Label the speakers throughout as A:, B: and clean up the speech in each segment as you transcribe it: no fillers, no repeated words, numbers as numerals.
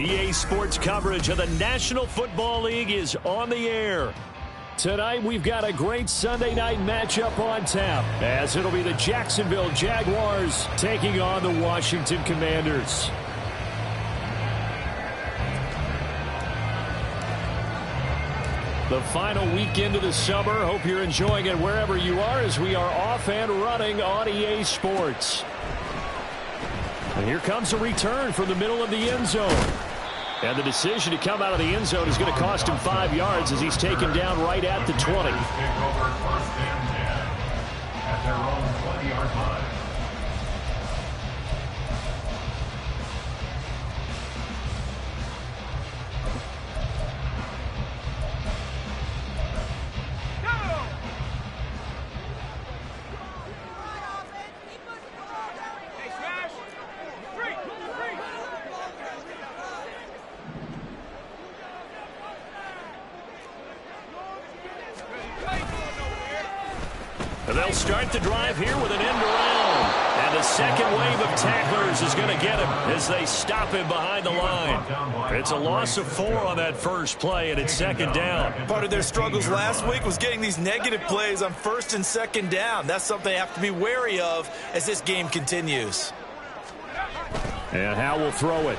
A: EA Sports coverage of the National Football League is on the air. Tonight, we've got a great Sunday night matchup on tap, as it'll be the Jacksonville Jaguars taking on the Washington Commanders. The final weekend of the summer. Hope you're enjoying it wherever you are, as we are off and running on EA Sports. And here comes a return from the middle of the end zone. And the decision to come out of the end zone is going to cost him 5 yards as he's taken down right at the 20. At their own 20-yard line. They'll start the drive here with an end around. And the second wave of tacklers is going to get him as they stop him behind the line. It's a loss of 4 on that first play, and it's second down.
B: Part of their struggles last week was getting these negative plays on first and second down. That's something they have to be wary of as this game continues.
A: And Howe will throw it.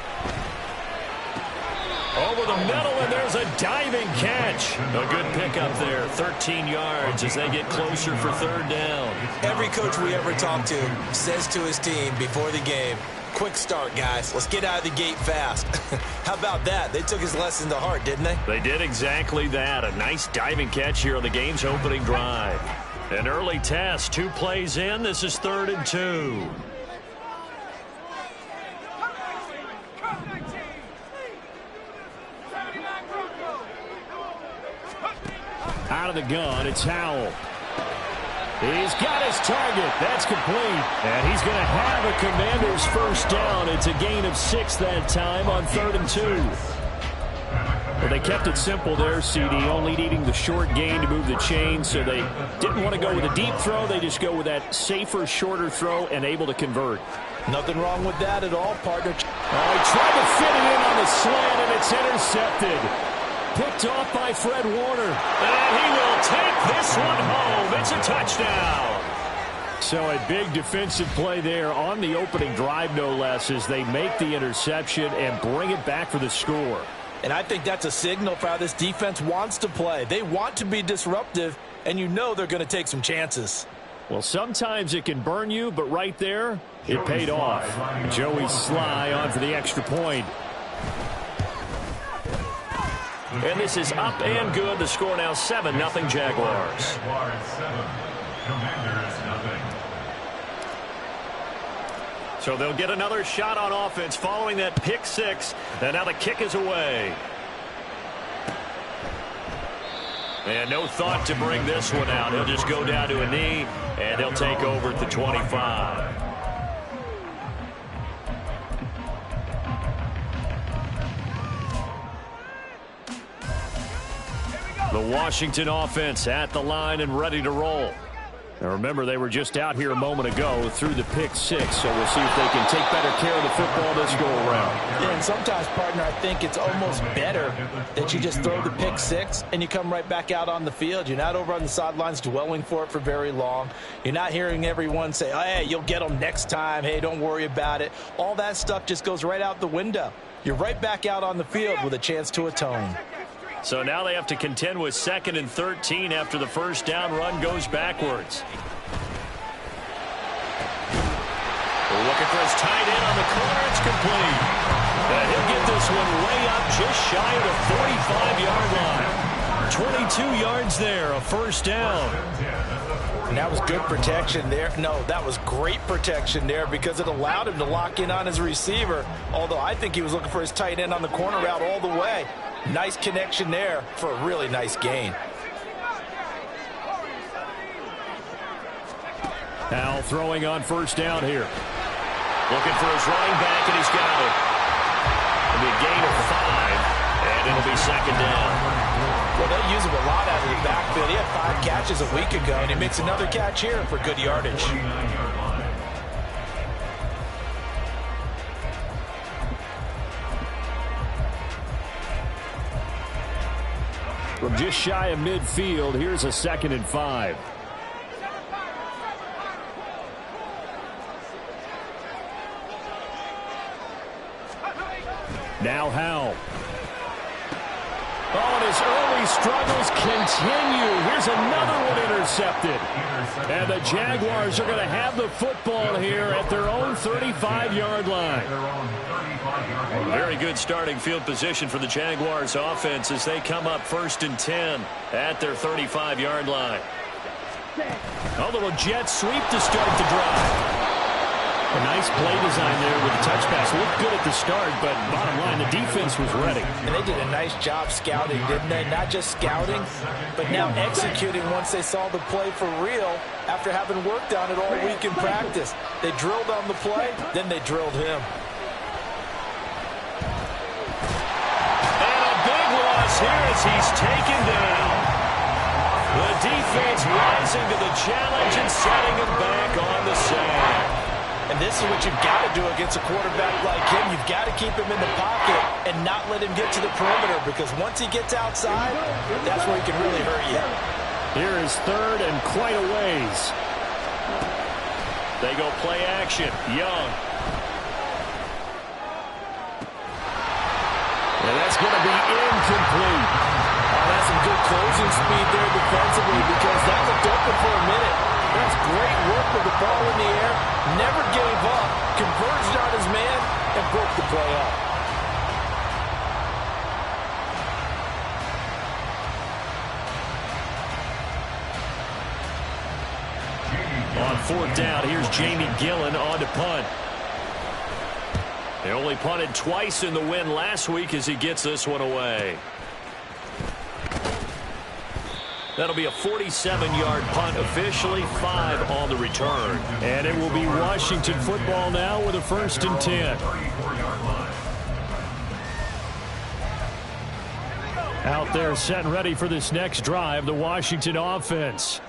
A: Over the middle, and there's a diving catch. A good pickup there, 13 yards as they get closer for third down.
B: Every coach we ever talk to says to his team before the game, quick start, guys. Let's get out of the gate fast. How about that? They took his lesson to heart, didn't they?
A: They did exactly that. A nice diving catch here on the game's opening drive. An early test, 2 plays in. This is 3rd and 2. Out of the gun, it's Howell. He's got his target. That's complete. And he's going to have a Commander's first down. It's a gain of 6 that time on 3rd and 2. Well, they kept it simple there, CD, only needing the short gain to move the chain, so they didn't want to go with a deep throw. They just go with that safer, shorter throw and able to convert.
B: Nothing wrong with that at all, partner.
A: Oh, he tried to fit it in on the slant, and it's intercepted. Picked off by Fred Warner. And he will take this one home. It's a touchdown. So a big defensive play there on the opening drive, no less, as they make the interception and bring it back for the score.
B: And I think that's a signal for how this defense wants to play. They want to be disruptive, and you know they're going to take some chances.
A: Well, sometimes it can burn you, but right there, it paid off. Joey Sly on for the extra point. And this is up and good. The score now 7-0 Jaguars. So they'll get another shot on offense following that pick 6. And now the kick is away. And no thought to bring this one out. He'll just go down to a knee, and he'll take over at the 25. The Washington offense at the line and ready to roll. Now remember, they were just out here a moment ago through the pick 6, so we'll see if they can take better care of the football this go around.
B: Yeah, and sometimes, partner, I think it's almost better that you just throw the pick 6 and you come right back out on the field. You're not over on the sidelines dwelling for it for very long. You're not hearing everyone say, hey, you'll get them next time. Hey, don't worry about it. All that stuff just goes right out the window. You're right back out on the field with a chance to atone.
A: So now they have to contend with 2nd and 13 after the first down run goes backwards. We're looking for his tight end on the corner. It's complete. And he'll get this one way up just shy of the 45-yard line. 22 yards there, a first down.
B: And that was good protection there. No, that was great protection there because it allowed him to lock in on his receiver, although I think he was looking for his tight end on the corner route all the way. Nice connection there for a really nice gain.
A: Now throwing on first down here. Looking for his running back, and he's got it. It'll be a gain of 5, and it'll be second down.
B: Well, they use him a lot out of the backfield. He had 5 catches a week ago, and he makes another catch here for good yardage.
A: From just shy of midfield, here's a 2nd and 5. Now Howell. Oh, and his early struggles continue. Here's another one intercepted. And the Jaguars are going to have the football here at their own 35-yard line.
C: Very good starting field position for the Jaguars offense as they come up 1st and 10 at their 35-yard line.
A: A little jet sweep to start the drive. A nice play design there with the touch pass. Looked good at the start, but bottom line, the defense was ready.
B: And they did a nice job scouting, didn't they? Not just scouting, but now executing once they saw the play for real after having worked on it all week in practice. They drilled on the play, then they drilled him.
C: And a big loss here as he's taken down. The defense rising to the challenge and setting him back on the sack.
B: And this is what you've got to do against a quarterback like him. You've got to keep him in the pocket and not let him get to the perimeter, because once he gets outside, that's where he can really hurt you.
A: Here is 3rd and quite a ways.
C: They go play action. Young.
A: And that's going to be incomplete.
B: That's some good closing speed there defensively, because that looked open for a minute. That's great work with the ball in the air. Never gave up. Converged on his man and broke the play up.
C: On 4th down, here's Jamie Gillen on to punt. They only punted twice in the win last week as he gets this one away. That'll be a 47-yard punt, officially 5 on the return.
A: And it will be Washington football now with a 1st and 10. Out there set and ready for this next drive, the Washington offense.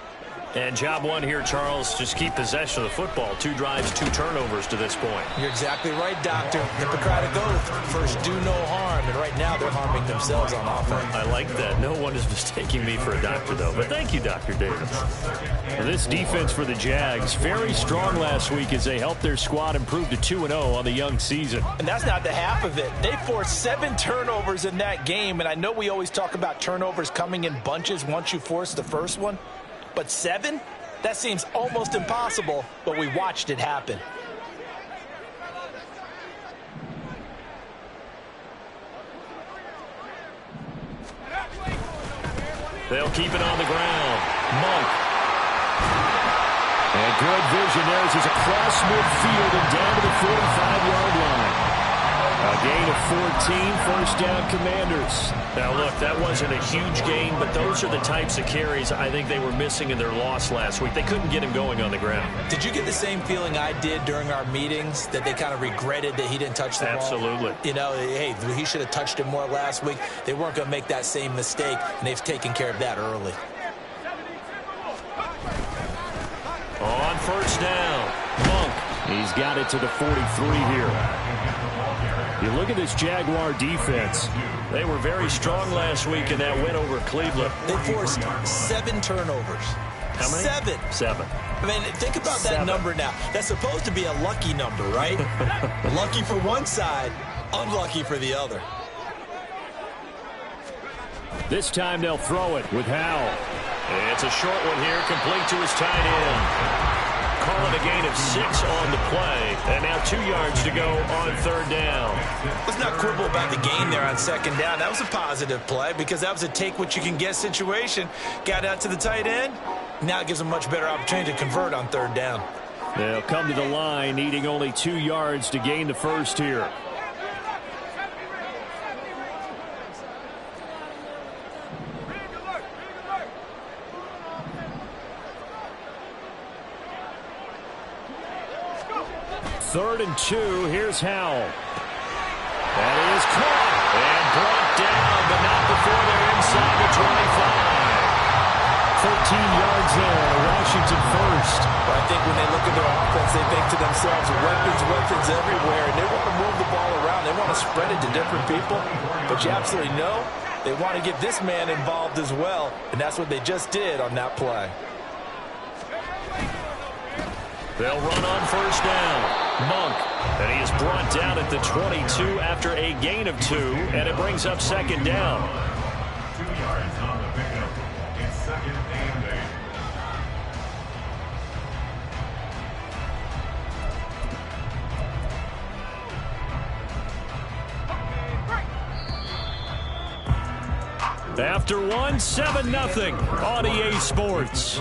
C: And job one here, Charles, just keep possession of the football. 2 drives, 2 turnovers to this point.
B: You're exactly right, Doctor. Hippocratic oath. First, do no harm. And right now, they're harming themselves on offense.
C: I like that. No one is mistaking me for a doctor, though. But thank you, Dr. Davis.
A: And this defense for the Jags, very strong last week as they helped their squad improve to 2-0 on the young season.
B: And that's not the half of it. They forced 7 turnovers in that game. And I know we always talk about turnovers coming in bunches once you force the first one. But 7? That seems almost impossible, but we watched it happen.
C: They'll keep it on the ground. Monk.
A: And good vision there as he's across midfield and down to the 45-yard line. A gain of 14, 1st down Commanders.
C: Now, look, that wasn't a huge gain, but those are the types of carries I think they were missing in their loss last week. They couldn't get him going on the ground.
B: Did you get the same feeling I did during our meetings, that they kind of regretted that he didn't touch the ball?
C: Absolutely.
B: You know, hey, he should have touched it more last week. They weren't going to make that same mistake, and they've taken care of that early.
C: On 1st down, Monk.
A: He's got it to the 43 here. You look at this Jaguar defense.
C: They were very strong last week in that win over Cleveland.
B: They forced 7 turnovers.
C: How many?
B: 7.
C: 7.
B: I mean, think about that number now. That's supposed to be a lucky number, right? Lucky for one side, unlucky for the other.
A: This time they'll throw it with Howell.
C: It's a short one here, complete to his tight end. Call it a gain of 6 on the play. And now 2 yards to go on 3rd down.
B: Let's not quibble about the gain there on 2nd down. That was a positive play because that was a take-what-you-can-get situation. Got out to the tight end. Now it gives them a much better opportunity to convert on 3rd down.
A: They'll come to the line, needing only 2 yards to gain the first here. Third and 2. Here's Howell. That is caught
C: and brought down, but not before they're inside the 25.
A: 13 yards there. Washington first.
B: Well, I think when they look at their offense, they think to themselves, weapons everywhere, and they want to move the ball around. They want to spread it to different people. But you absolutely know they want to get this man involved as well, and that's what they just did on that play.
A: They'll run on first down. Monk, and he is brought down at the 22 after a gain of 2, and it brings up second down.
D: 2 yards on the pickup. It's second and 8.
A: After 1, 7-0 on EA Sports.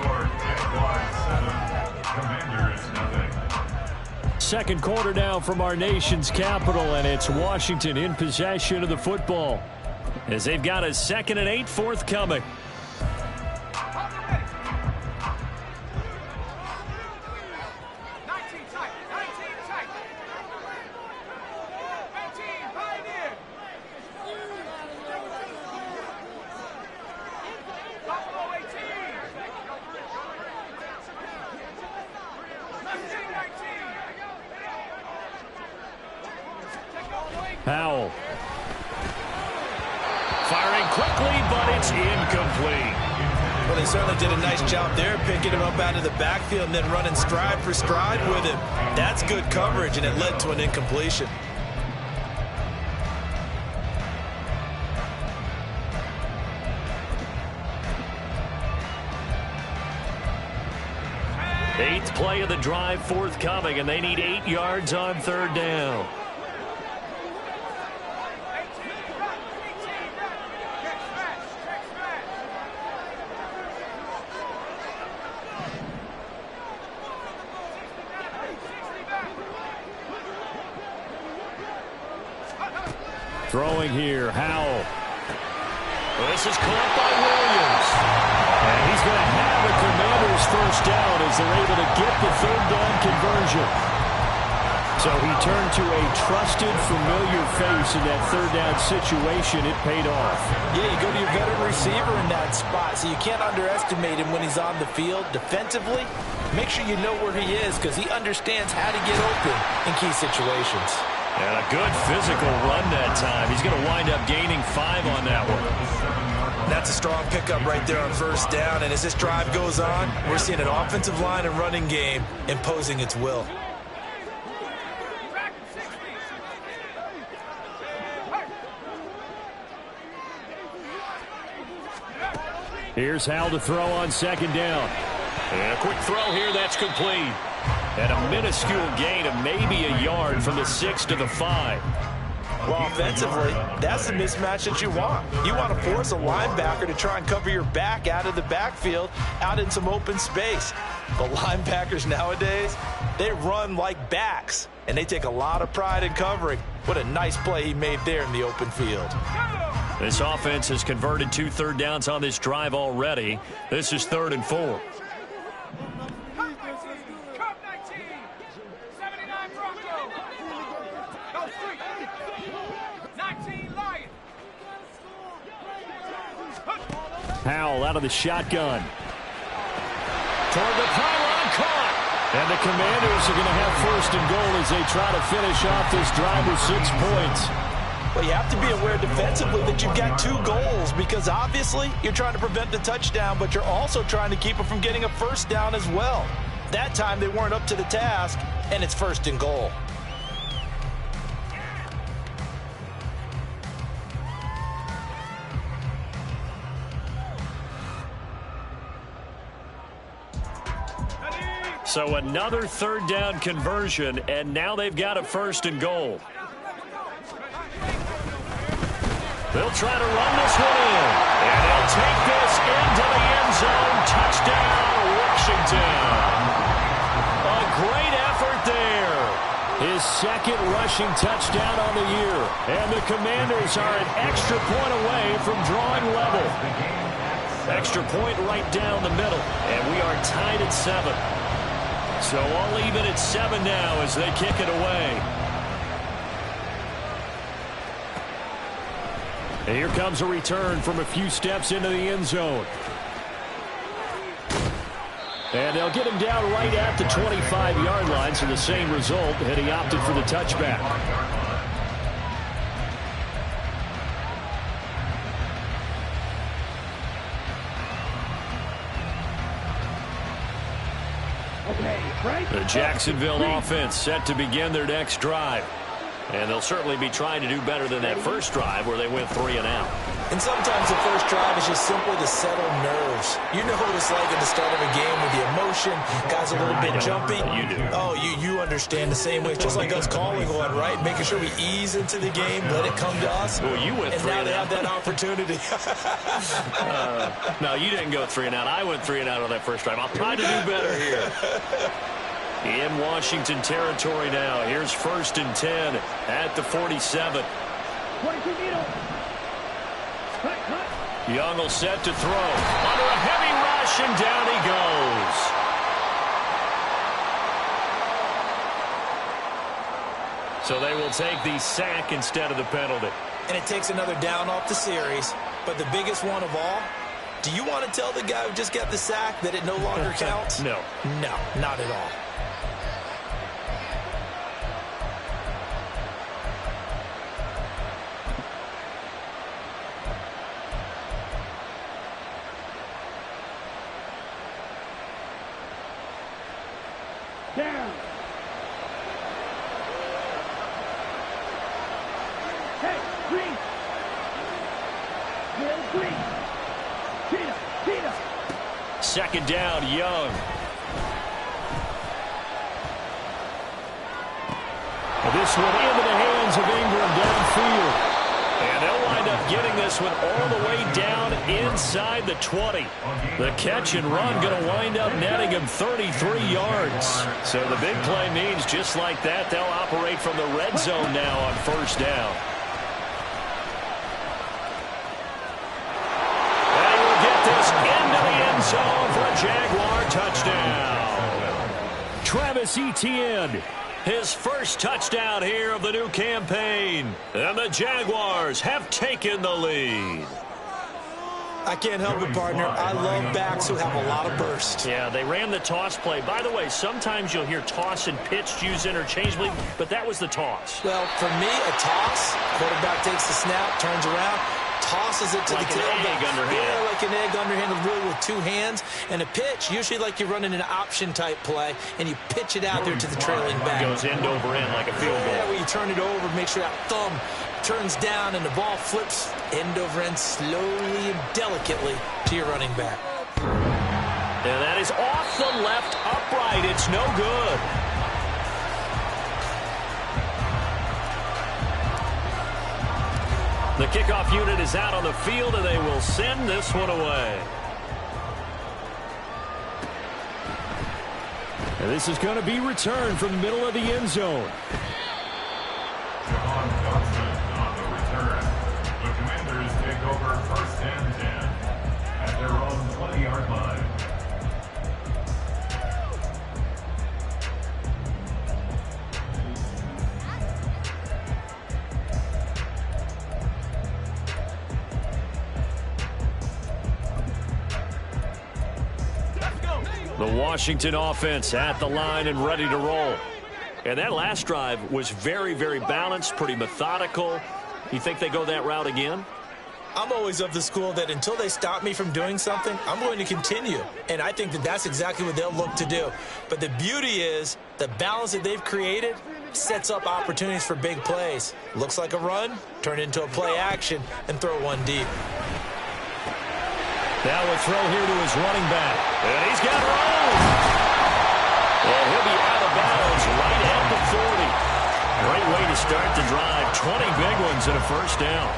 A: Second quarter now from our nation's capital, and it's Washington in possession of the football as they've got a 2nd and 8 forthcoming. Powell. Firing quickly, but it's incomplete.
B: Well, they certainly did a nice job there, picking him up out of the backfield and then running stride for stride with him. That's good coverage, and it led to an incompletion.
A: Eighth play of the drive forthcoming, and they need 8 yards on third down. Throwing here, Howell. This is caught by Williams. And he's going to have a Commanders first down as they're able to get the third down conversion. So he turned to a trusted, familiar face in that third down situation. It paid off.
B: Yeah, you go to your veteran receiver in that spot, so you can't underestimate him when he's on the field. Defensively, make sure you know where he is because he understands how to get open in key situations.
A: And a good physical run that time. He's going to wind up gaining 5 on that one.
B: That's a strong pickup right there on first down. And as this drive goes on, we're seeing an offensive line and running game imposing its will.
A: Here's Howell to throw on second down. And a quick throw here, that's complete. And a minuscule gain of maybe a yard from the 6 to the 5.
B: Well, offensively, that's the mismatch that you want. You want to force a linebacker to try and cover your back out of the backfield, out in some open space. But linebackers nowadays, they run like backs, and they take a lot of pride in covering. What a nice play he made there in the open field.
A: This offense has converted 2 third downs on this drive already. This is 3rd and 4. Howell out of the shotgun. Toward the pylon, caught. And the Commanders are going to have 1st and goal as they try to finish off this drive with 6 points.
B: Well, you have to be aware defensively that you've got 2 goals because obviously you're trying to prevent the touchdown, but you're also trying to keep it from getting a first down as well. That time they weren't up to the task, and it's 1st and goal.
A: So another third down conversion, and now they've got a 1st and goal. They'll try to run this one in, and they'll take this into the end zone. Touchdown, Washington. A great effort there. His 2nd rushing touchdown on the year, and the Commanders are an extra point away from drawing level. Extra point right down the middle, and we are tied at 7. So all even at 7 now as they kick it away. And here comes a return from a few steps into the end zone. And they'll get him down right at the 25-yard line, so the same result, and he opted for the touchback. The Jacksonville offense set to begin their next drive.
C: And they'll certainly be trying to do better than that first drive where they went 3 and out.
B: And sometimes the first drive is just simply to settle nerves. You know what it's like at the start of a game with the emotion, guys a little bit jumpy.
C: You do.
B: Oh, you understand the same way. It's just like us calling one, right? Making sure we ease into the game, let it come to us.
C: Well, you went
B: and
C: 3
B: now
C: and
B: they
C: out.
B: have that opportunity.
C: No, you didn't go 3 and out. I went 3 and out on that first drive. I'll try to do better here. In Washington territory now. Here's 1st and 10 at the 47. Young will set to throw. Under a heavy rush, and down he goes. So they will take the sack instead of the penalty.
B: And it takes another down off the series. But the biggest one of all, do you want to tell the guy who just got the sack that it no longer counts?
C: No.
B: No, not at all.
E: Down. Hey, Green. Will Green. Cheetah.
C: 2nd down, Young.
A: This one into the hands of Ingram downfield.
C: And they'll wind up getting this one all the way down inside the 20. The catch and run going to wind up netting him 33 yards. So the big play means just like that, they'll operate from the red zone now on 1st down. And he will get this into the end zone for a Jaguar touchdown.
A: Travis Etienne.
C: His first touchdown here of the new campaign. And the Jaguars have taken the lead.
B: I can't help it, partner. I love backs who have a lot of burst.
C: Yeah, they ran the toss play. By the way, sometimes you'll hear toss and pitch used interchangeably, but that was the toss.
B: Well, for me, a toss, quarterback takes the snap, turns around, tosses it to
C: Like
B: the
C: an
B: tailback.
C: egg underhand.
B: Yeah, like an egg underhand, really with 2 hands. And a pitch, usually like you're running an option-type play, and you pitch it out there to the trailing back.
C: Goes end over end like a field
B: Yeah,
C: goal.
B: where you turn it over, make sure that thumb turns down, and the ball flips end over end slowly and delicately to your running back.
C: And that is off the left upright. It's no good. The kickoff unit is out on the field, and they will send this one away.
A: And this is going to be returned from the middle of the end zone.
D: Javon Johnson on the return. The Commanders take over 1st and 10 at their own 20-yard line.
C: The Washington offense at the line and ready to roll. And that last drive was very, very balanced, pretty methodical. You think they go that route again?
B: I'm always of the school that until they stop me from doing something, I'm going to continue. And I think that that's exactly what they'll look to do. But the beauty is the balance that they've created sets up opportunities for big plays. Looks like a run, turn it into a play action, and throw one deep.
A: Now a throw here to his running back.
C: And he's got room. And he'll be out of bounds right at the 40. Great way to start the drive. 20 big ones and a 1st down.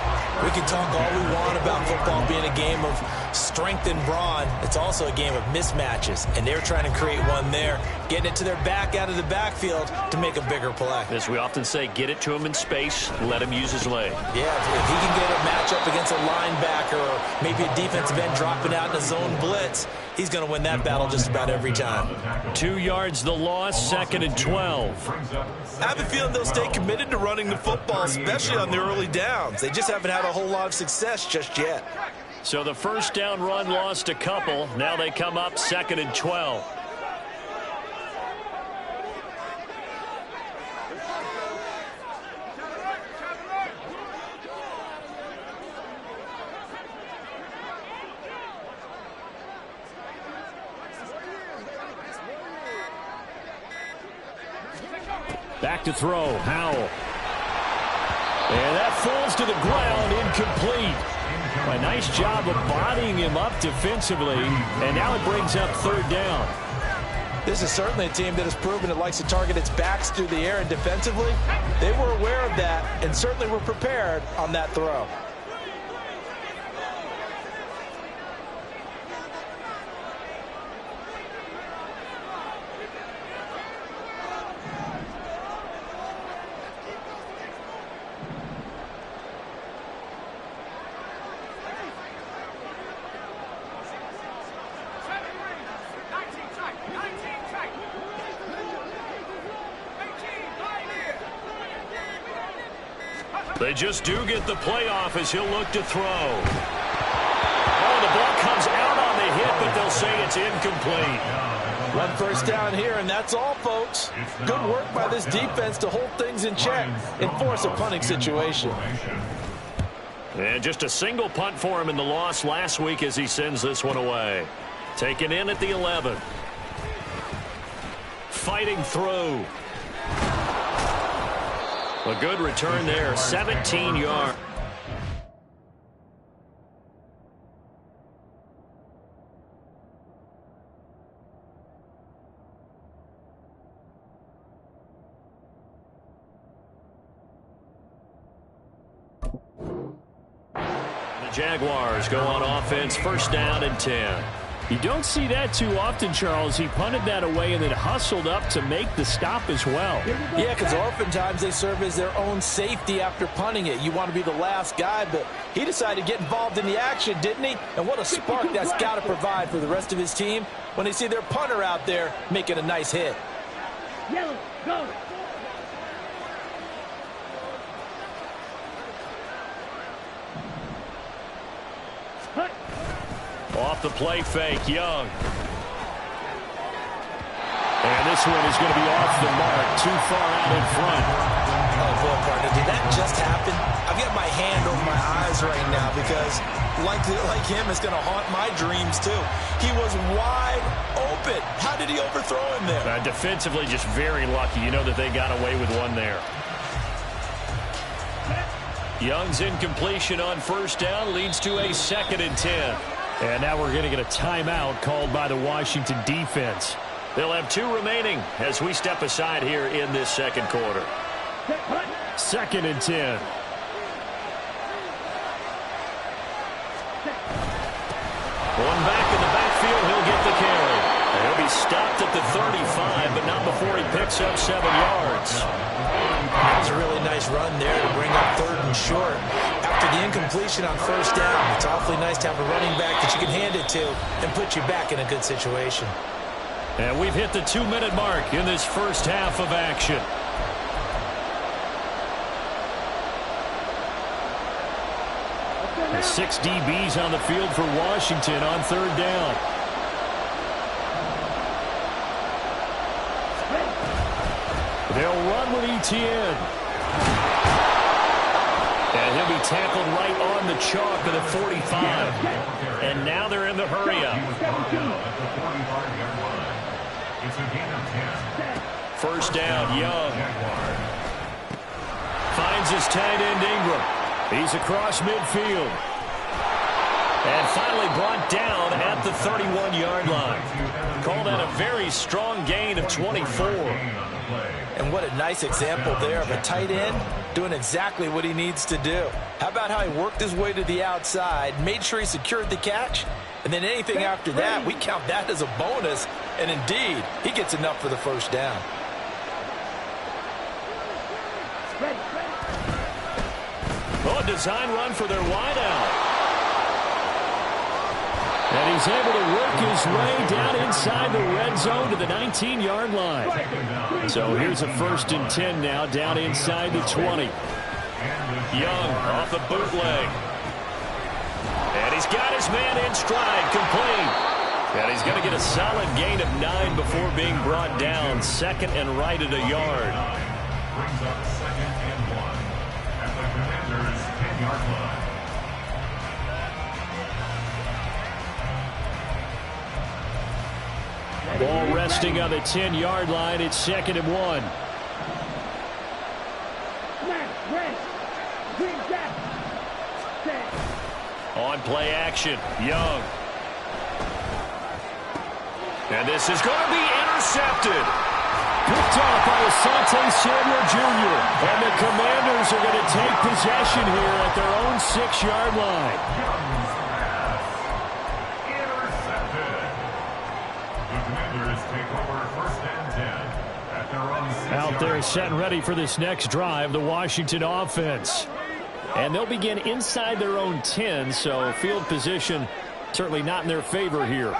B: We can talk all we want about football being a game of strength and brawn. It's also a game of mismatches, and they're trying to create one there, getting it to their back out of the backfield to make a bigger play.
C: As we often say, get it to him in space, let him use his leg.
B: Yeah, if he can get a matchup against a linebacker or maybe a defensive end dropping out in a zone blitz, he's going to win that battle just about every time.
C: 2 yards the loss, 2nd and 12.
B: I have a feeling they'll stay committed to running the football, especially on the early downs. They just haven't had a whole lot of success just yet.
C: So the 1st down run lost a couple. Now they come up 2nd and 12.
A: Back to throw, Howell. And that falls to the ground, incomplete. A nice job of bodying him up defensively, and now it brings up third down.
B: This is certainly a team that has proven it likes to target its backs through the air, and defensively, they were aware of that and certainly were prepared on that throw.
C: They just do get the playoff as he'll look to throw. Oh, the ball comes out on the hit, but they'll say it's incomplete.
B: One first down here, and that's all, folks. Good work by this defense to hold things in check and force a punting situation.
C: And just a single punt for him in the loss last week as he sends this one away. Taken in at the 11. Fighting through. A good return there, 17 yards. The Jaguars go on offense, first down and 10.
A: You don't see that too often, Charles. He punted that away and then hustled up to make the stop as well.
B: Yeah, because oftentimes they serve as their own safety after punting it. You want to be the last guy, but he decided to get involved in the action, didn't he? And what a spark that's got to provide for the rest of his team when they see their punter out there making a nice hit.
E: Yellow, go. Hut.
C: Off the play fake, Young. And this one is going to be off the mark, too far out in front.
B: Oh, boy, partner, did that just happen? I've got my hand over my eyes right now because, like him, it's going to haunt my dreams, too. He was wide open. How did he overthrow him there?
C: Defensively, just very lucky. You know that they got away with one there. Young's incompletion on first down leads to a 2nd and 10.
A: And now we're going to get a timeout called by the Washington defense.
C: They'll have 2 remaining as we step aside here in this second quarter.
A: 2nd and 10.
C: One back in the backfield, he'll get the carry. And he'll be stopped at the 35, but not before he picks up 7 yards.
B: That was a really nice run there to bring up 3rd and short. After the incompletion on first down, it's awfully nice to have a running back that you can hand it to and put you back in a good situation.
A: And we've hit the 2-minute mark in this first half of action. The 6 DBs on the field for Washington on 3rd down. They'll run with Etienne. And he'll be tackled right on the chalk at the 45. And now they're in the hurry-up. First down, Young. Finds his tight end, Ingram. He's across midfield. And finally brought down at the 31-yard line. Call that a very strong gain of 24.
B: And what a nice example there of a tight end doing exactly what he needs to do. How about how he worked his way to the outside, made sure he secured the catch, and then anything after that, we count that as a bonus. And indeed, he gets enough for the first down.
C: Oh, a design run for their wideout.
A: And he's able to work his way down inside the red zone to the 19-yard line. So here's a 1st and 10 now, down inside the 20.
C: Young off the bootleg. And he's got his man in stride, complete. And he's going to get a solid gain of 9 before being brought down. 2nd and right at a yard.
D: Brings up 2nd and 1 at the Commanders' 10-yard line.
A: Ball resting on the 10-yard line. It's 2nd and 1.
C: On play action, Young. And this is going to be intercepted.
A: Picked off by Asante Samuel Jr. And the Commanders are going to take possession here at their own 6-yard line.
D: Intercepted. The Commanders take over 1st and 10 at their own 6-yard line.
A: Out there set and ready for this next drive, the Washington offense. And they'll begin inside their own 10, so field position certainly not in their favor here.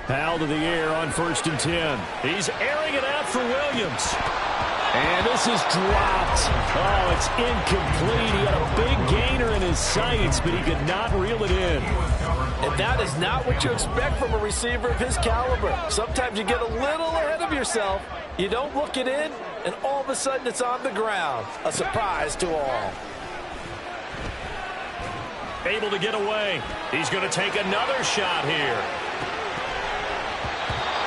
A: Powell to the air on 1st and 10.
C: He's airing it out for Williams.
A: And this is dropped. Oh, it's incomplete. He had a big gainer in his sights, but he could not reel it in.
B: And that is not what you expect from a receiver of his caliber. Sometimes you get a little ahead of yourself. You don't look it in, and all of a sudden it's on the ground. A surprise to all.
C: Able to get away. He's going to take another shot here.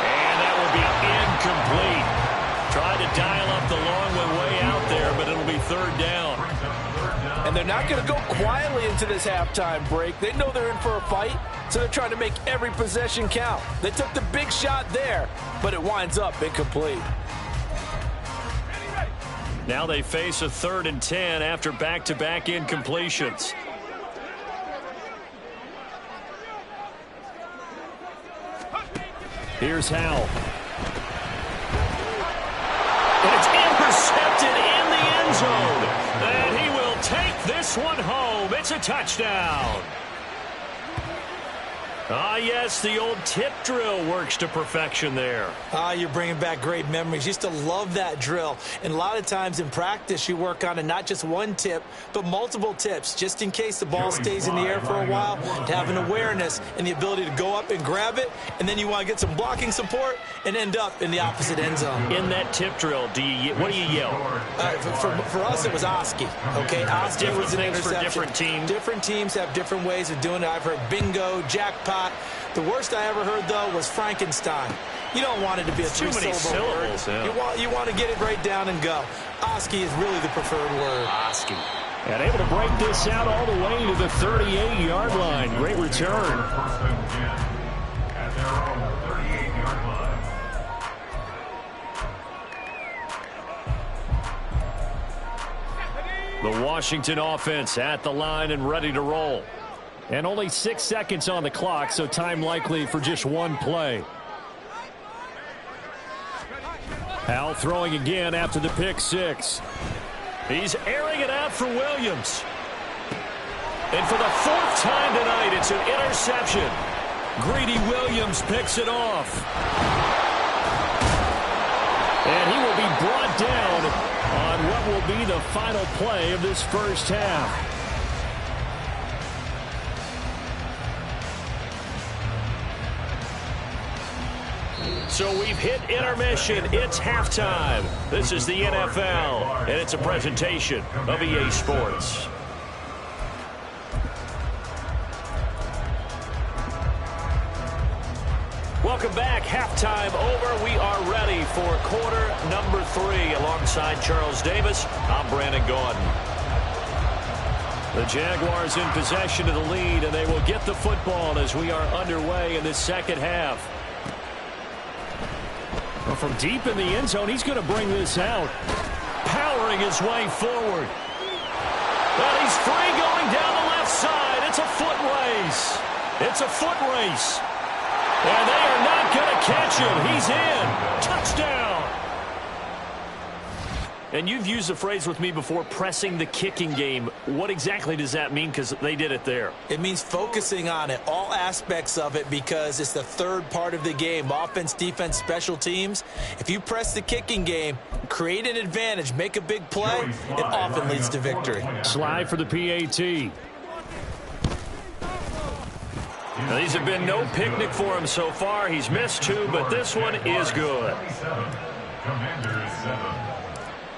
C: And that will be incomplete. Tried to dial up the long way out there, but it'll be 3rd down.
B: And they're not going to go quietly into this halftime break. They know they're in for a fight, so they're trying to make every possession count. They took the big shot there, but it winds up incomplete.
C: Now they face a 3rd and 10 after back-to-back incompletions.
A: Here's Howell.
C: And it's intercepted in the end zone. And he will take this one home. It's a touchdown. Ah, yes, the old tip drill works to perfection there.
B: You're bringing back great memories. Used to love that drill. And a lot of times in practice, you work on it, not just one tip, but multiple tips, just in case the ball stays in the air for a while, to have an awareness and the ability to go up and grab it, and then you want to get some blocking support and end up in the opposite end zone.
C: In that tip drill, what do you yell?
B: For us, it was Oski. Okay, Oski was an interception.
C: For different teams.
B: Different teams have different ways of doing it. I've heard bingo, jackpot. The worst I ever heard, though, was Frankenstein. You don't want it to be a three-syllable word.
C: Yeah.
B: You want to get it right down and go. Oski is really the preferred word.
C: Oski.
A: And able to break this out all the way to the 38-yard line. Great return.
D: 1st and 10 at their own 38-yard line.
A: The Washington offense at the line and ready to roll. And only 6 seconds on the clock, so time likely for just one play. Howell throwing again after the pick six.
C: He's airing it out for Williams. And for the 4th time tonight, it's an interception.
A: Greedy Williams picks it off. And he will be brought down on what will be the final play of this first half.
C: So we've hit intermission. It's halftime. This is the NFL, and it's a presentation of EA Sports. Welcome back. Halftime over. We are ready for quarter number 3. Alongside Charles Davis, I'm Brandon Gaudin.
A: The Jaguars in possession of the lead, and they will get the football as we are underway in this second half. Well, from deep in the end zone, he's going to bring this out. Powering his way forward.
C: But he's free going down the left side. It's a foot race. It's a foot race. And they are not going to catch him. He's in. Touchdown. And you've used the phrase with me before, pressing the kicking game. What exactly does that mean? Because they did it there.
B: It means focusing on it, all aspects of it, because it's the third part of the game. Offense, defense, special teams. If you press the kicking game, create an advantage, make a big play, it often leads to victory.
A: Slide for the PAT.
C: Now, these have been no picnic for him so far. He's missed 2, but this one is good.
D: Commanders 7.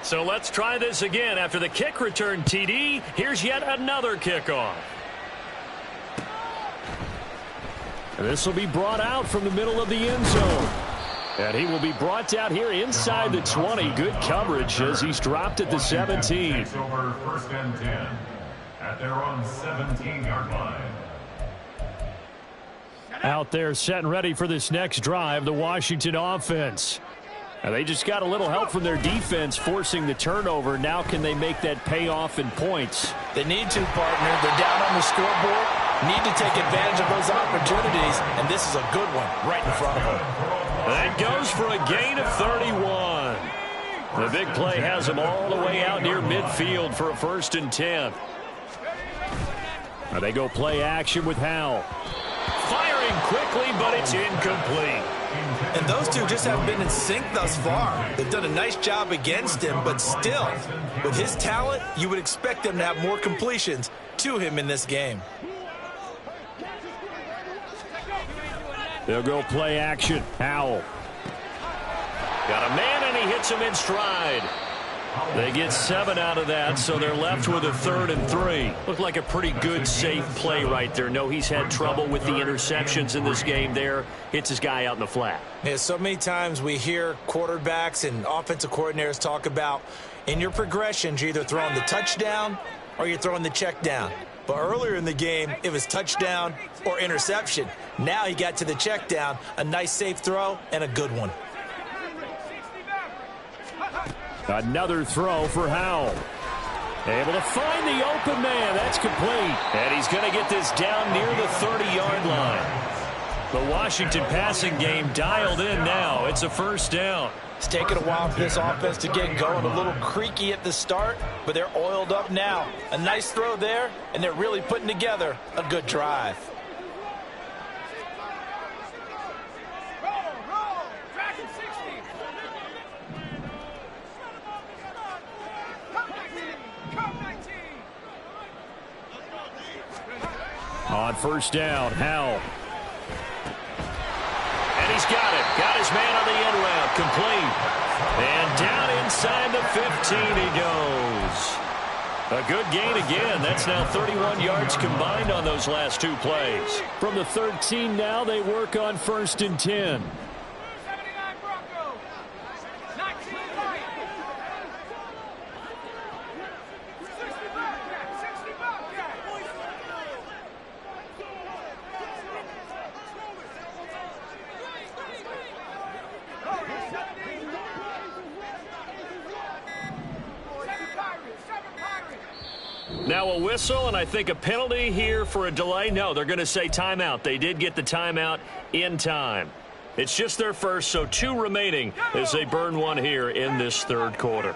C: So let's try this again. After the kick return TD, here's yet another kickoff.
A: This will be brought out from the middle of the end zone. And he will be brought down here inside the 20. Good coverage as he's dropped at the 17.
D: Takes over 1st and 10 at their own 17-yard line.
A: Out there set and ready for this next drive, the Washington offense. And they just got a little help from their defense forcing the turnover. Now can they make that pay off in points?
B: They need to, partner. They're down on the scoreboard. Need to take advantage of those opportunities, and this is a good one right in front of them.
C: That goes for a gain of 31. The big play has them all the way out near midfield for a 1st and 10.
A: Now they go play action with Howell.
C: Firing quickly, but it's incomplete.
B: And those two just haven't been in sync thus far. They've done a nice job against him, but still, with his talent, you would expect them to have more completions to him in this game.
A: They'll go play action. Howell.
C: Got a man, and he hits him in stride. They get 7 out of that, so they're left with a 3rd and 3.
A: Looked like a pretty good, safe play right there. No, he's had trouble with the interceptions in this game there. Hits his guy out in the flat.
B: Yeah, so many times we hear quarterbacks and offensive coordinators talk about in your progressions, you're either throwing the touchdown or you're throwing the check down. But earlier in the game, it was touchdown or interception. Now he got to the check down, a nice safe throw, and a good one.
A: Another throw for Howell. Able to find the open man. That's complete.
C: And he's going to get this down near the 30-yard line. The Washington passing game dialed in now. It's a 1st down.
B: It's taken a while for this offense to get going. A little creaky at the start, but they're oiled up now. A nice throw there, and they're really putting together a good drive.
A: On 1st down, Howell.
C: And he's got it. Got his man on the end route. Complete. And down inside the 15 he goes. A good gain again. That's now 31 yards combined on those last 2 plays.
A: From the 13 now, they work on 1st and 10.
C: Now a whistle, and I think a penalty here for a delay. No, they're going to say timeout. They did get the timeout in time. It's just their first, so 2 remaining as they burn 1 here in this 3rd quarter.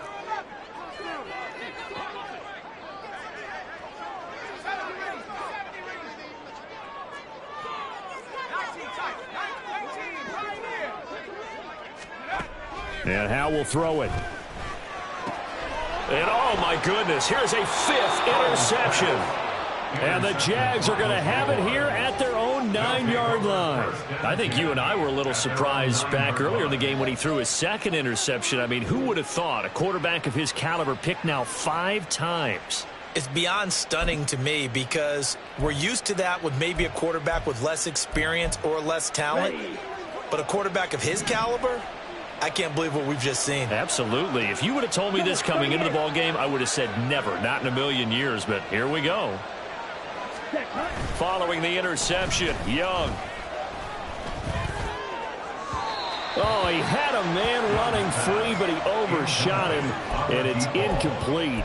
A: And Howell will throw it.
C: And oh my goodness, here's a 5th interception.
A: And the Jags are going to have it here at their own 9-yard line.
C: I think you and I were a little surprised back earlier in the game when he threw his 2nd interception. I mean, who would have thought a quarterback of his caliber picked now 5 times?
B: It's beyond stunning to me because we're used to that with maybe a quarterback with less experience or less talent. But a quarterback of his caliber, I can't believe what we've just seen.
C: Absolutely. If you would have told me this coming into the ball game, I would have said never, not in a million years, but here we go. Following the interception, Young.
A: Oh, he had a man running free, but he overshot him, and it's incomplete.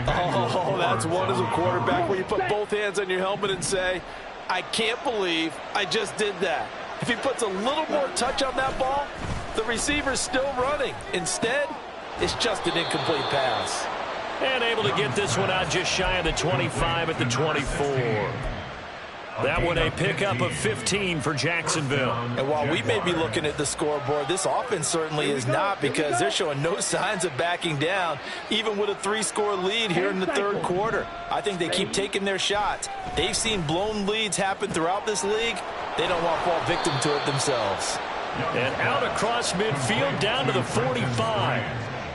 B: Oh, that's one as a quarterback where you put both hands on your helmet and say, I can't believe I just did that. If he puts a little more touch on that ball, the receiver's still running. Instead, it's just an incomplete pass.
C: And able to get this one out just shy of the 25 at the 24. That one a pickup of 15 for Jacksonville.
B: And while we may be looking at the scoreboard, this offense certainly is not because they're showing no signs of backing down, even with a 3-score lead here in the 3rd quarter. I think they keep taking their shots. They've seen blown leads happen throughout this league. They don't want to fall victim to it themselves.
C: And out across midfield down to the 45.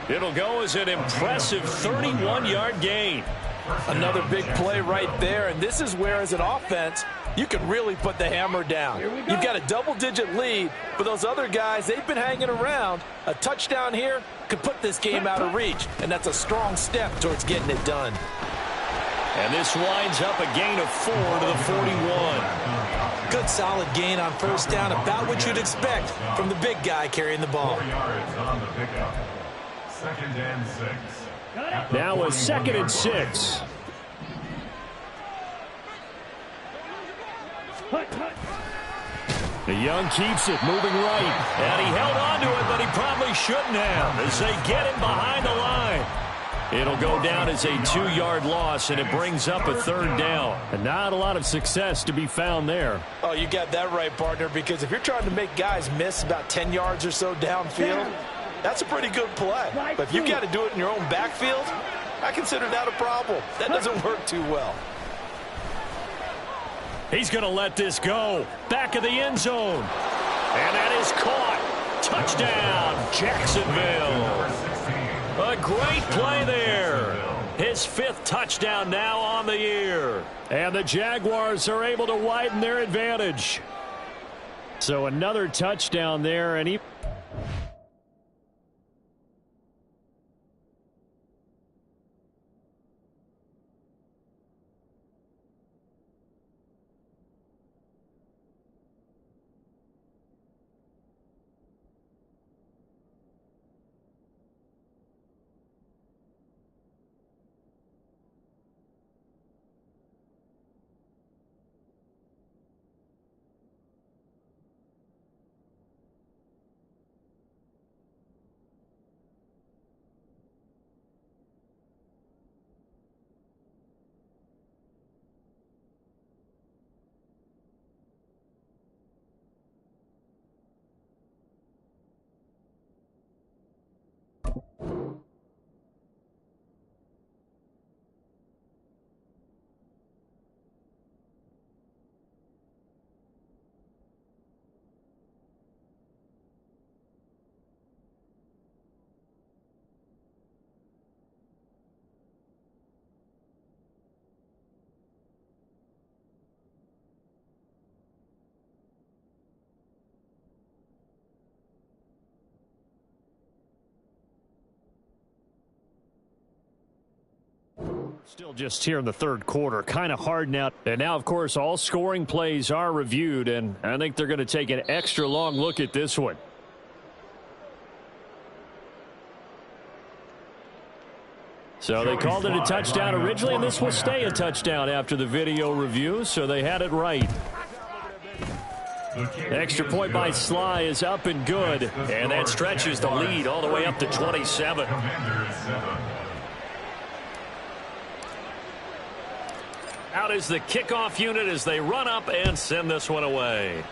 C: It'll go as an impressive 31-yard gain.
B: Another big play right there, and this is where, as an offense, you can really put the hammer down. You've got a double-digit lead, but those other guys, they've been hanging around. A touchdown here could put this game out of reach, and that's a strong step towards getting it done.
C: And this winds up a gain of 4 to the 41.
B: Good solid gain on first down, about what you'd expect from the big guy carrying the ball.
D: 4 yards on the pickup. 2nd and 6.
A: Now a 2nd and 6.
C: The Young keeps it, moving right. And he held on to it, but he probably shouldn't have as they get him behind the line. It'll go down as a 2-yard loss, and it brings up a 3rd down.
A: And not a lot of success to be found there.
B: Oh, you got that right, partner, because if you're trying to make guys miss about 10 yards or so downfield, that's a pretty good play. But if you got to do it in your own backfield, I consider that a problem. That doesn't work too well.
C: He's going to let this go. Back of the end zone. And that is caught. Touchdown, Jacksonville. A great play there. His 5th touchdown now on the year.
A: And the Jaguars are able to widen their advantage. So another touchdown there, and he... Still just here in the 3rd quarter. Kind of hard now. And now, of course, all scoring plays are reviewed, and I think they're going to take an extra long look at this one. So they called it a touchdown originally, and this will stay a touchdown after the video review, so they had it right. Extra point by Sly is up and good, and that stretches the lead all the way up to 27. Out is the kickoff unit as they run up and send this one away.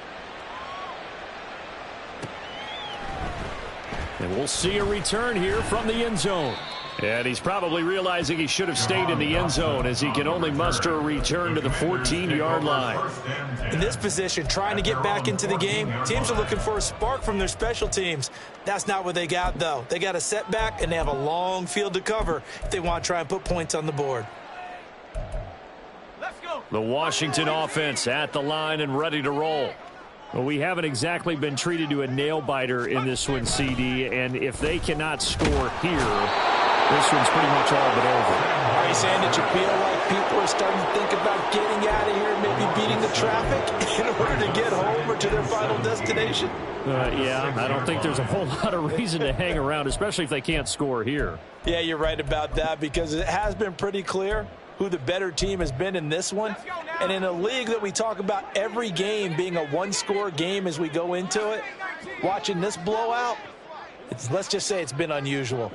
A: And we'll see a return here from the end zone. And he's probably realizing he should have stayed in the end zone as he can only muster a return to the 14-yard line.
B: In this position, trying to get back into the game, teams are looking for a spark from their special teams. That's not what they got, though. They got a setback, and they have a long field to cover if they want to try and put points on the board.
C: The Washington offense at the line and ready to roll.
A: Well, we haven't exactly been treated to a nail-biter in this one, CD, and if they cannot score here, this one's pretty much all but over.
B: Are you saying that you feel like people are starting to think about getting out of here and maybe beating the traffic in order to get home or to their final destination?
A: Yeah, I don't think there's a whole lot of reason to hang around, especially if they can't score here.
B: Yeah, you're right about that because it has been pretty clear who the better team has been in this one. And in a league that we talk about every game being a one-score game as we go into it, watching this blowout, let's just say it's been unusual.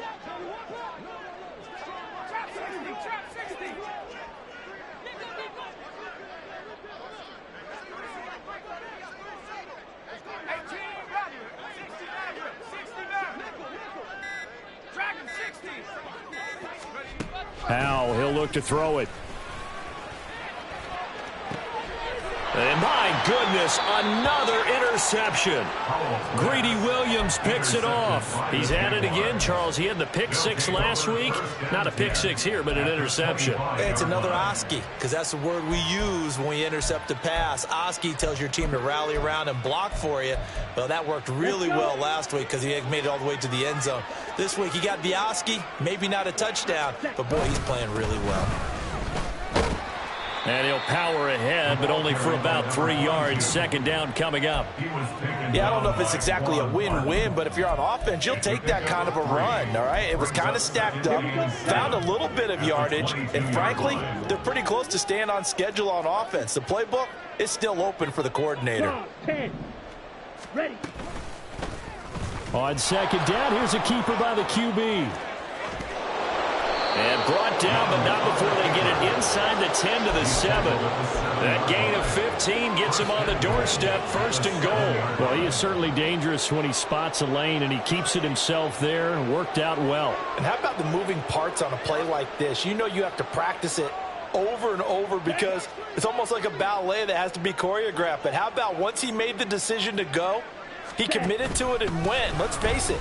A: Powell, he'll look to throw it.
C: And my goodness, another interception. Greedy Williams picks it off. He's at it again, Charles. He had the pick six last week. Not a pick six here, but an interception.
B: It's another Oski, because that's the word we use when we intercept a pass. Oski tells your team to rally around and block for you. Well, that worked really well last week because he made it all the way to the end zone. This week he got the Oski, maybe not a touchdown, but boy, he's playing really well.
C: And he'll power ahead, but only for about 3 yards. Second down coming up.
B: Yeah, I don't know if it's exactly a win-win, but if you're on offense, you'll take that kind of a run, all right? It was kind of stacked up, found a little bit of yardage, and frankly, they're pretty close to staying on schedule on offense. The playbook is still open for the coordinator.
E: 10. Ready.
A: On second down, here's a keeper by the QB.
C: And brought down, but not before they get it inside the 10 to the 7. That gain of 15 gets him on the doorstep, first and goal.
A: Well, he is certainly dangerous when he spots a lane, and he keeps it himself there and worked out well.
B: And how about the moving parts on a play like this? You know you have to practice it over and over because it's almost like a ballet that has to be choreographed. But how about once he made the decision to go, he committed to it and went. Let's face it,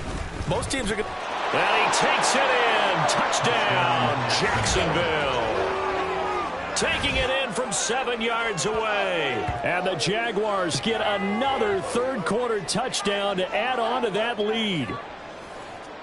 B: most teams are going to...
C: And he takes it in. Touchdown, Jacksonville. Taking it in from 7 yards away.
A: And the Jaguars get another third-quarter touchdown to add on to that lead.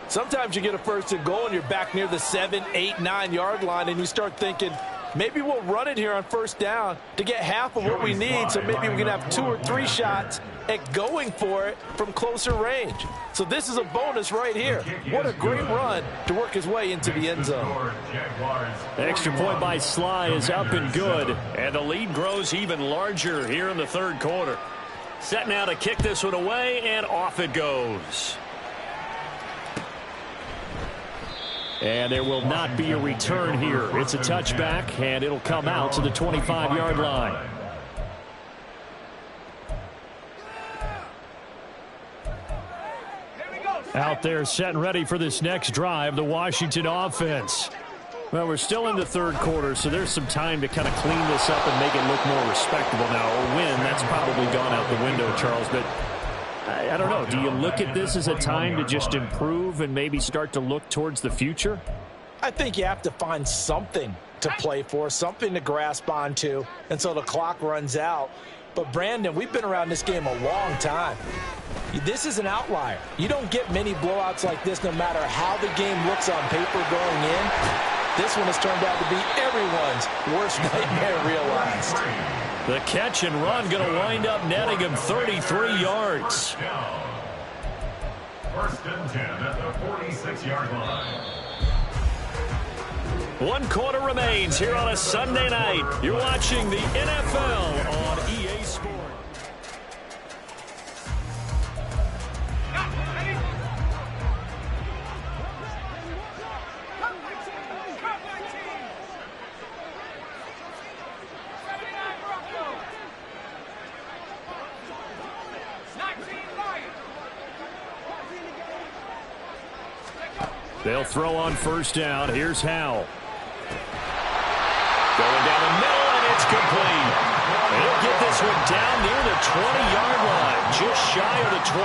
B: Sometimes you get a first and goal and you're back near the 7, 8, 9 yard line and you start thinking, maybe we'll run it here on first down to get half of what we need, so maybe we can have 2 or 3 shots at going for it from closer range. So this is a bonus right here. What a great run to work his way into the end zone.
A: Extra point by Sly is up and good.
C: And the lead grows even larger here in the third quarter. Set now to kick this one away, and off it goes.
A: And there will not be a return here. It's a touchback, and it'll come out to the 25-yard line. Out there set and ready for this next drive, the Washington offense. Well, we're still in the third quarter, so there's some time to kind of clean this up and make it look more respectable now. A win, that's probably gone out the window, Charles, but I don't know. Do you look at this as a time to just improve and maybe start to look towards the future?
B: I think you have to find something to play for, something to grasp onto until the clock runs out. But, Brandon, we've been around this game a long time. This is an outlier. You don't get many blowouts like this no matter how the game looks on paper going in. This one has turned out to be everyone's worst nightmare realized.
C: The catch and run going to wind up netting him 33 yards.
D: First and 10 at the 46-yard line.
C: 1 quarter remains here on a Sunday night. You're watching the NFL on EA Sports.
A: They'll throw on first down. Here's Howell.
C: Going down the middle, and it's complete. He'll get this one down near the 20-yard line, just shy of the 20.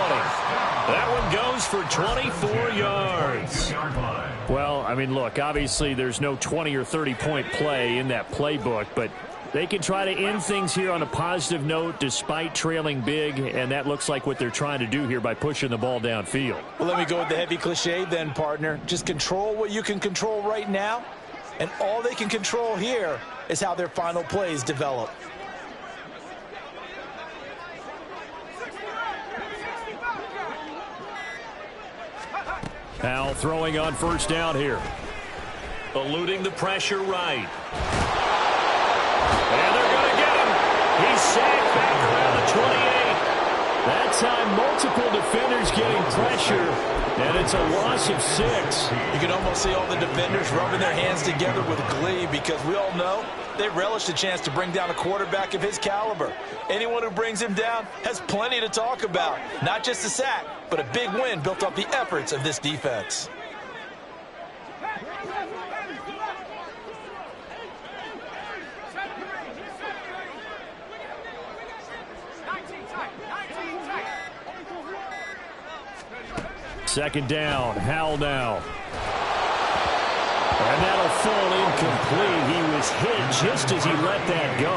C: That one goes for 24 yards.
A: Well, I mean, look, obviously there's no 20 or 30-point play in that playbook, but they can try to end things here on a positive note despite trailing big, and that looks like what they're trying to do here by pushing the ball downfield.
B: Well, let me go with the heavy cliche then, partner. Just control what you can control right now, and all they can control here is how their final plays develop.
A: Howell throwing on first down here.
C: Eluding the pressure right. And they're going to get him. He's sacked back around the 28.
A: That time, multiple defenders getting pressure, and it's a loss of 6.
B: You can almost see all the defenders rubbing their hands together with glee because we all know they relish the chance to bring down a quarterback of his caliber. Anyone who brings him down has plenty to talk about. Not just a sack, but a big win built off the efforts of this defense.
A: Second down, Howell now. And that'll fall incomplete. He was hit just as he let that go.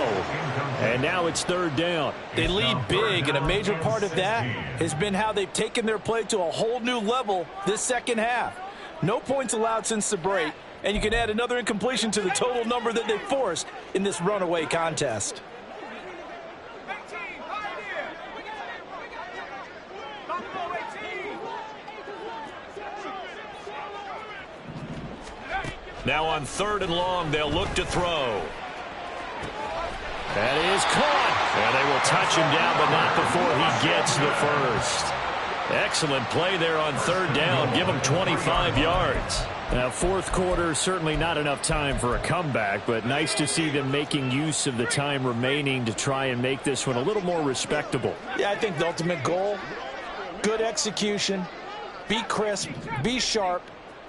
A: And now it's third down.
B: They lead big, and a major part of that has been how they've taken their play to a whole new level this second half. No points allowed since the break, and you can add another incompletion to the total number that they forced in this runaway contest.
C: Now on third and long, they'll look to throw.
A: That is caught.
C: And they will touch him down, but not before he gets the first. Excellent play there on third down. Give him 25 yards.
A: Now, fourth quarter, certainly not enough time for a comeback, but nice to see them making use of the time remaining to try and make this one a little more respectable.
B: Yeah, I think the ultimate goal, good execution, be crisp, be sharp,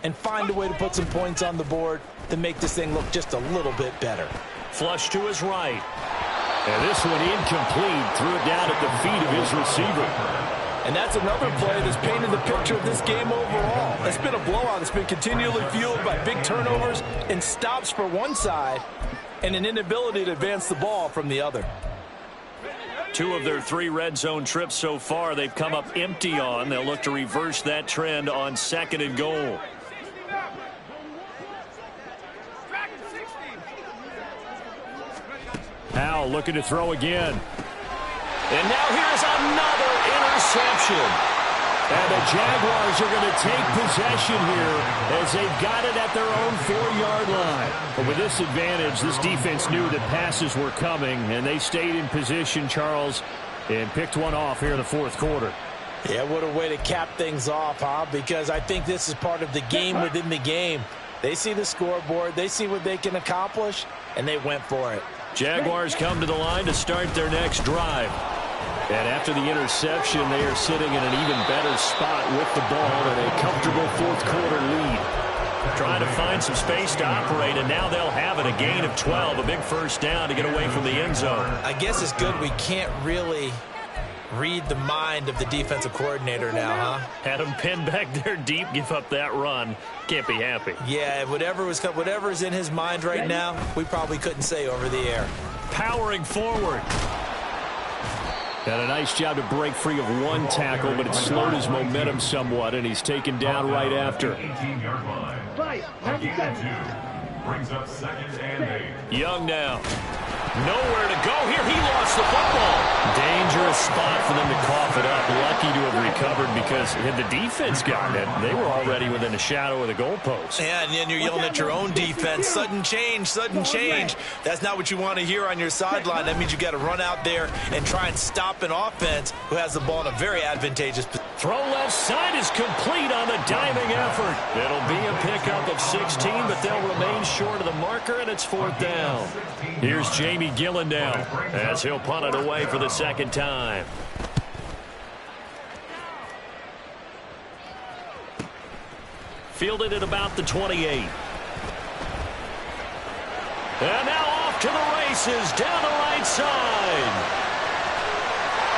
B: and find a way to put some points on the board to make this thing look just a little bit better.
C: Flush to his right.
A: And this one incomplete. Threw it down at the feet of his receiver.
B: And that's another play that's painted the picture of this game overall. It's been a blowout. It's been continually fueled by big turnovers and stops for one side and an inability to advance the ball from the other.
C: 2 of their 3 red zone trips so far, they've come up empty on. They'll look to reverse that trend on second and goal.
A: Howell looking to throw again.
C: And now here's another interception.
A: And the Jaguars are going to take possession here as they've got it at their own 4-yard line. But with this advantage, this defense knew that passes were coming, and they stayed in position, Charles, and picked one off here in the fourth quarter.
B: Yeah, what a way to cap things off, huh? Because I think this is part of the game within the game. They see the scoreboard, they see what they can accomplish, and they went for it.
C: Jaguars come to the line to start their next drive.
A: And after the interception, they are sitting in an even better spot with the ball and a comfortable fourth quarter lead.
C: Trying to find some space to operate, and now they'll have it. A gain of 12, a big first down to get away from the end zone.
B: I guess it's good we can't really read the mind of the defensive coordinator now, huh?
C: Had him pinned back there deep, give up that run. Can't be happy.
B: Yeah, whatever's in his mind right now, we probably couldn't say over the air.
C: Powering forward.
A: Got a nice job to break free of one tackle, but it slowed his momentum somewhat, and he's taken down right after.
D: 18-yard line. Brings up second and 8.
C: Young now. Nowhere to go here. He lost the football. Dangerous spot for them to cough it up. Lucky to have recovered because had the defense gotten it, they were already within a shadow of the goalpost.
B: Yeah, and then you're yelling at your own defense. Sudden change, sudden change. That's not what you want to hear on your sideline. That means you got to run out there and try and stop an offense who has the ball in a very advantageous position.
C: Throw left side is complete on the diving effort. It'll be a pickup of 16, but they'll remain short of the marker, and it's fourth down. Here's Jamie Gillen now as he'll punt it away for the second time. Fielded at about the 28. And now off to the races down the right side.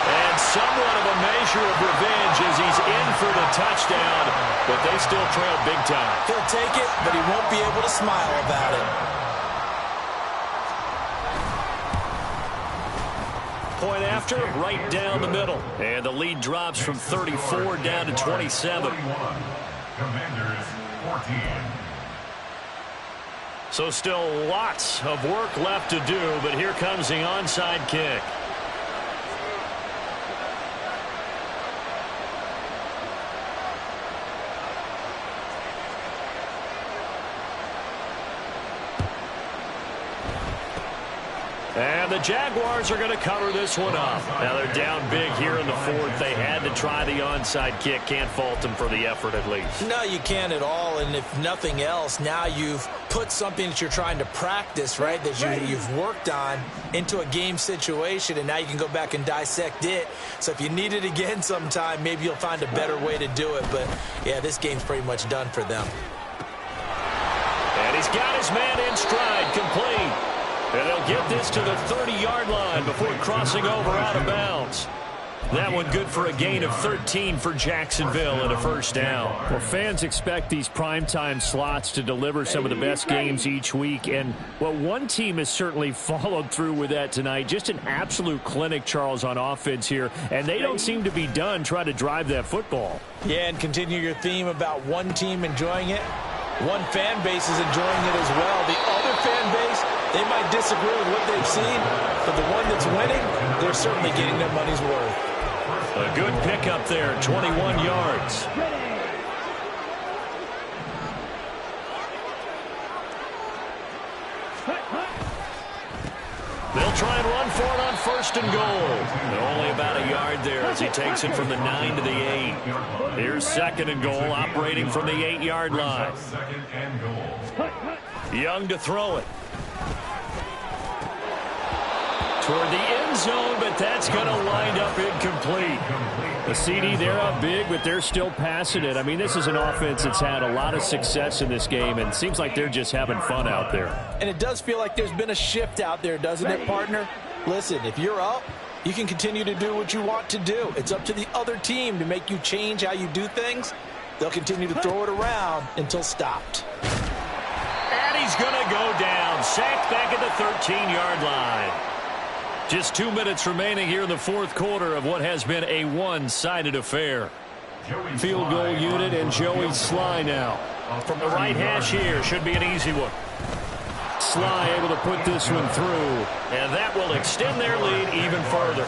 C: And somewhat of a measure of revenge as he's in for the touchdown, but they still trail big time.
B: He'll take it, but he won't be able to smile about it.
C: Point after, right down the middle. And the lead drops from 34 down to 27.
D: Commanders 14.
C: So still lots of work left to do, but here comes the onside kick. And the Jaguars are going to cover this one up. Now they're down big here in the fourth. They had to try the onside kick. Can't fault them for the effort at least.
B: No, you can't at all. And if nothing else, now you've put something that you're trying to practice, right, that you've worked on into a game situation, and now you can go back and dissect it. So if you need it again sometime, maybe you'll find a better way to do it. But, yeah, this game's pretty much done for them.
C: And he's got his man in stride, complete. And they'll get this to the 30-yard line before crossing over out of bounds. That one good for a gain of 13 for Jacksonville and a first down.
A: Well, fans expect these primetime slots to deliver some of the best games each week. And, well, one team has certainly followed through with that tonight. Just an absolute clinic, Charles, on offense here. And they don't seem to be done trying to drive that football.
B: Yeah, and continue your theme about one team enjoying it. One fan base is enjoying it as well. The other fan base, they might disagree with what they've seen, but the one that's winning, they're certainly getting their money's worth.
C: A good pickup there, 21 yards. They'll try and run for it on first and goal. And only about a yard there as he takes it from the 9 to the 8. Here's second and goal, operating from the 8-yard line. Young to throw it. Toward the end zone, but that's going to wind up incomplete.
A: The CD, they're up big, but they're still passing it. I mean, this is an offense that's had a lot of success in this game, and it seems like they're just having fun out there.
B: And it does feel like there's been a shift out there, doesn't it, partner? Listen, if you're up, you can continue to do what you want to do. It's up to the other team to make you change how you do things. They'll continue to throw it around until stopped.
C: And he's going to go down. Sacked back at the 13-yard line. Just 2 minutes remaining here in the fourth quarter of what has been a one-sided affair. Field goal unit and Joey Sly now. From the right hash here, should be an easy one.
A: Sly able to put this one through.
C: And that will extend their lead even further.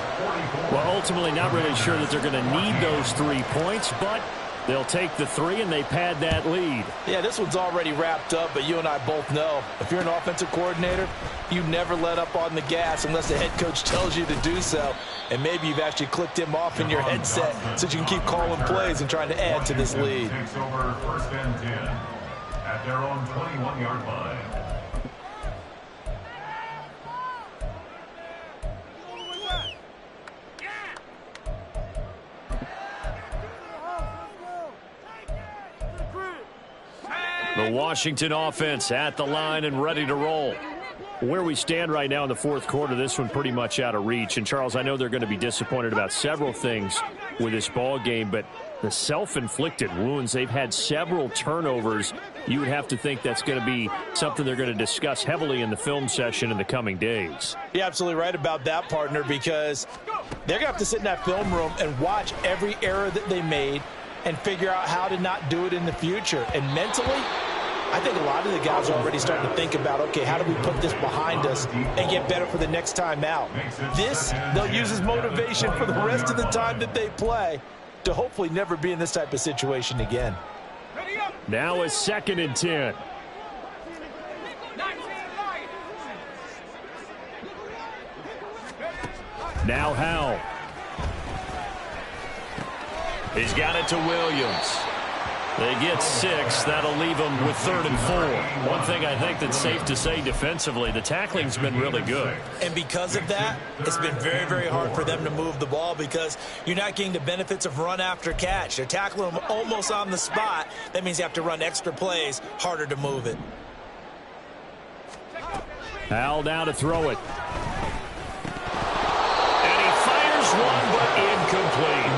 A: Well, ultimately not really sure that they're going to need those 3 points, but they'll take the 3 and they pad that lead.
B: Yeah, this one's already wrapped up, but you and I both know if you're an offensive coordinator, you never let up on the gas unless the head coach tells you to do so. And maybe you've actually clicked him off in your headset so you can keep calling plays and trying to add to this lead.
D: Takes over first and 10 at their own 21-yard line.
C: The Washington offense at the line and ready to roll.
A: Where we stand right now in the fourth quarter, this one pretty much out of reach. And, Charles, I know they're going to be disappointed about several things with this ball game, but the self-inflicted wounds, they've had several turnovers. You would have to think that's going to be something they're going to discuss heavily in the film session in the coming days.
B: You're absolutely right about that, partner, because they're going to have to sit in that film room and watch every error that they made and figure out how to not do it in the future. And mentally, I think a lot of the guys are already starting to think about, okay, how do we put this behind us and get better for the next time out? This, they'll use as motivation for the rest of the time that they play to hopefully never be in this type of situation again.
A: Now it's second and 10. Now Howell.
C: He's got it to Williams. They get 6. That'll leave them with 3rd and 4. One thing I think that's safe to say defensively, the tackling's been really good.
B: And because of that, it's been very, very hard for them to move the ball because you're not getting the benefits of run after catch. They're tackling them almost on the spot. That means you have to run extra plays, harder to move it.
A: Howell now to throw it.
C: And he fires one, but incomplete.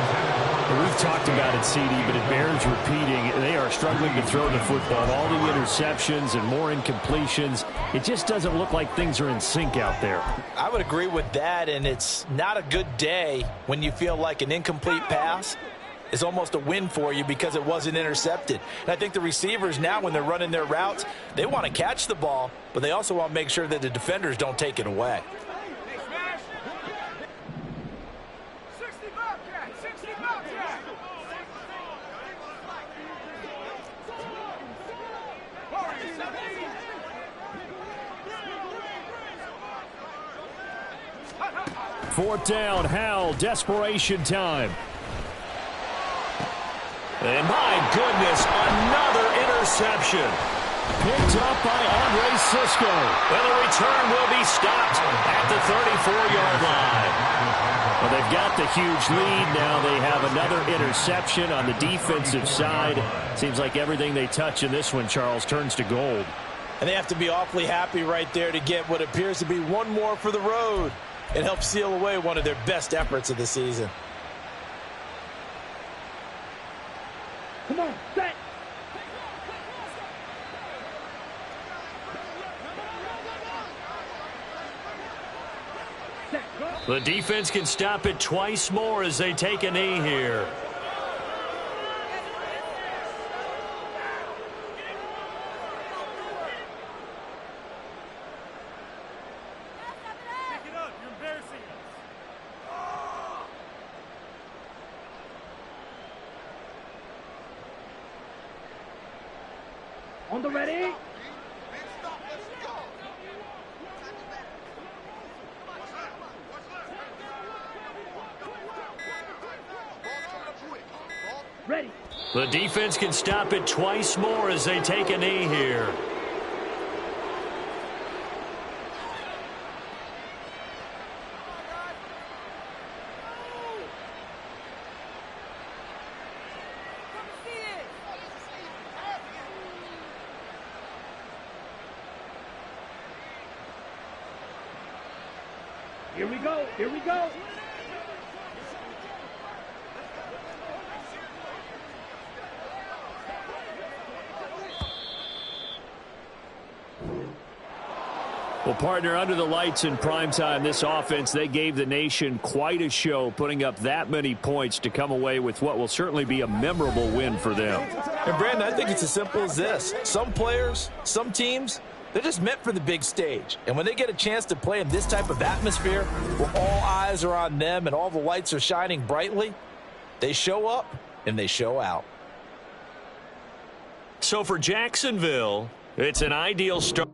A: We've talked about it, CD, but it bears repeating. They are struggling to throw the football. All the interceptions and more incompletions. It just doesn't look like things are in sync out there.
B: I would agree with that, and it's not a good day when you feel like an incomplete pass is almost a win for you because it wasn't intercepted. And I think the receivers now, when they're running their routes, they want to catch the ball, but they also want to make sure that the defenders don't take it away.
A: Fourth down, Howell, desperation time.
C: And my goodness, another interception.
A: Picked up by Andre Cisco.
C: And the return will be stopped at the 34-yard line.
A: Well, they've got the huge lead. Now they have another interception on the defensive side. Seems like everything they touch in this one, Charles, turns to gold.
B: And they have to be awfully happy right there to get what appears to be one more for the road. It helps seal away one of their best efforts of the season.
E: Come on, set.
C: The defense can stop it twice more as they take a knee here.
E: Pick it up. You're embarrassing us. On the ready. Ready.
C: The defense can stop it twice more as they take a knee here.
E: Here we go. Here we go.
A: Well, partner, under the lights in primetime, this offense, they gave the nation quite a show, putting up that many points to come away with what will certainly be a memorable win for them.
B: And, Brandon, I think it's as simple as this. Some players, some teams, they're just meant for the big stage. And when they get a chance to play in this type of atmosphere where all eyes are on them and all the lights are shining brightly, they show up and they show out.
C: So for Jacksonville, it's an ideal start.